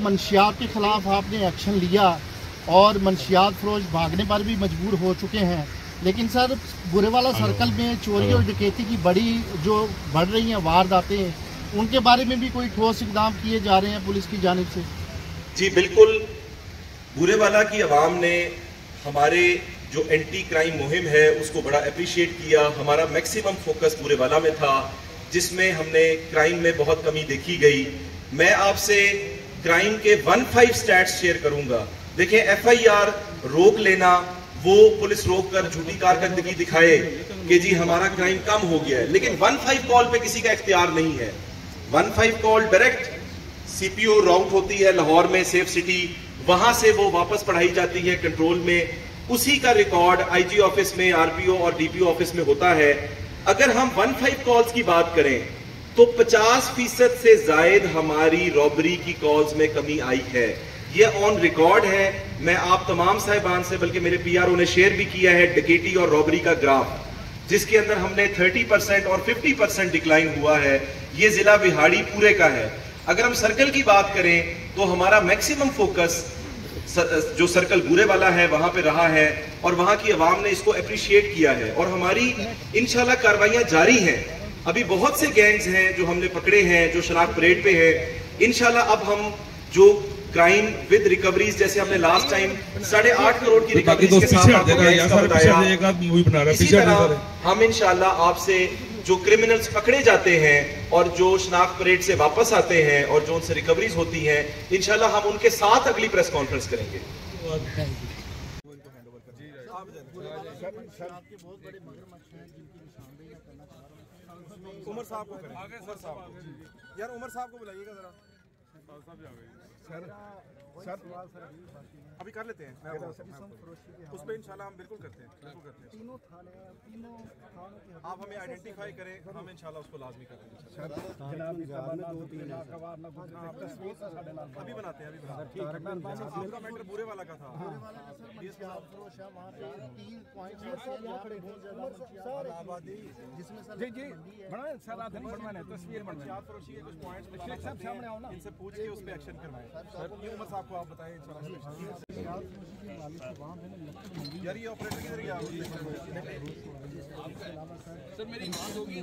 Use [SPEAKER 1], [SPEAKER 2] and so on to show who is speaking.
[SPEAKER 1] मंशियात के खिलाफ आपने एक्शन लिया और मंशियात फरोश भागने पर भी मजबूर हो चुके हैं, लेकिन सर बुरेवाला सर्कल में चोरी और डकैती की बड़ी जो बढ़ रही हैं वारदातें, उनके बारे में भी कोई ठोस इकदाम किए जा रहे हैं पुलिस की जानिब से?
[SPEAKER 2] जी बिल्कुल, बुरेवाला की आवाम ने हमारे जो एंटी क्राइम मुहिम है उसको बड़ा अप्रिशिएट किया। हमारा मैक्सिमम फोकस बुरेवाला में था, जिसमें हमने क्राइम में बहुत कमी देखी गई। मैं आपसे क्राइम के 15 स्टैट्स शेयर करूंगा। देखिए, FIR रोक लेना, वो पुलिस रोक कर झूठी कारकर्दगी दिखाए कि जी हमारा क्राइम कम हो गया है, लेकिन 15 कॉल पे किसी का इख्तियार नहीं है। 15 कॉल डायरेक्ट CPO राउट होती है लाहौर में, सेफ सिटी, वहां से वो वापस पढ़ाई जाती है कंट्रोल में। उसी का रिकॉर्ड IG ऑफिस में, RPO और DPO ऑफिस में होता है। अगर हम 15 कॉल्स की बात करें तो 50% से जायद हमारी रॉबरी की कॉल्स में कमी आई है। ये ऑन रिकॉर्ड है। मैं आप तमाम साहिबान से, बल्कि मेरे PRO ने शेयर भी किया है डकैती और रॉबरी का ग्राफ, जिसके अंदर हमने 30% और 50% डिक्लाइन हुआ है। ये जिला बिहाड़ी पूरे का है। अगर हम सर्कल की बात करें तो हमारा मैक्सिमम फोकस जो सर्कल बुरेवाला है वहां पे रहा है और वहां की आवाम ने इसको अप्रिशिएट किया है और हमारी इंशाल्लाह कार्रवाइयां जारी हैं। अभी बहुत से गैंग्स हैं जो हमने पकड़े हैं, जो शनाख्त परेड पे है। इंशाल्लाह अब हम जो क्राइम विद रिकवरीज, जैसे हमने लास्ट टाइम 8.5 करोड़ की रिकवरीज के साथ आपको बताया, इसी तरह हम इंशाल्लाह आपसे जो क्रिमिनल्स पकड़े जाते हैं और जो शनाख्त परेड से वापस आते हैं और जो उनसे रिकवरीज होती हैं, इंशाल्लाह हम उनके साथ अगली प्रेस कॉन्फ्रेंस करेंगे।
[SPEAKER 3] उमर साहब को यार, उमर साहब को बुलाइएगा जरा। सर अभी कर लेते हैं, उस पर इंशाल्लाह हम बिल्कुल करते हैं। तीनों आप हमें आइडेंटिफाई करें, हम इंशाल्लाह उसको लाजमी करेंगे। अभी बनाते हैं, आपका मैटर बुरेवाला का था। इनसे पूछ के उस पर एक्शन करवाएं। उमर साहब को आप बताएं यार, ये ऑपरेटर किधर गया? सर मेरी बात होगी।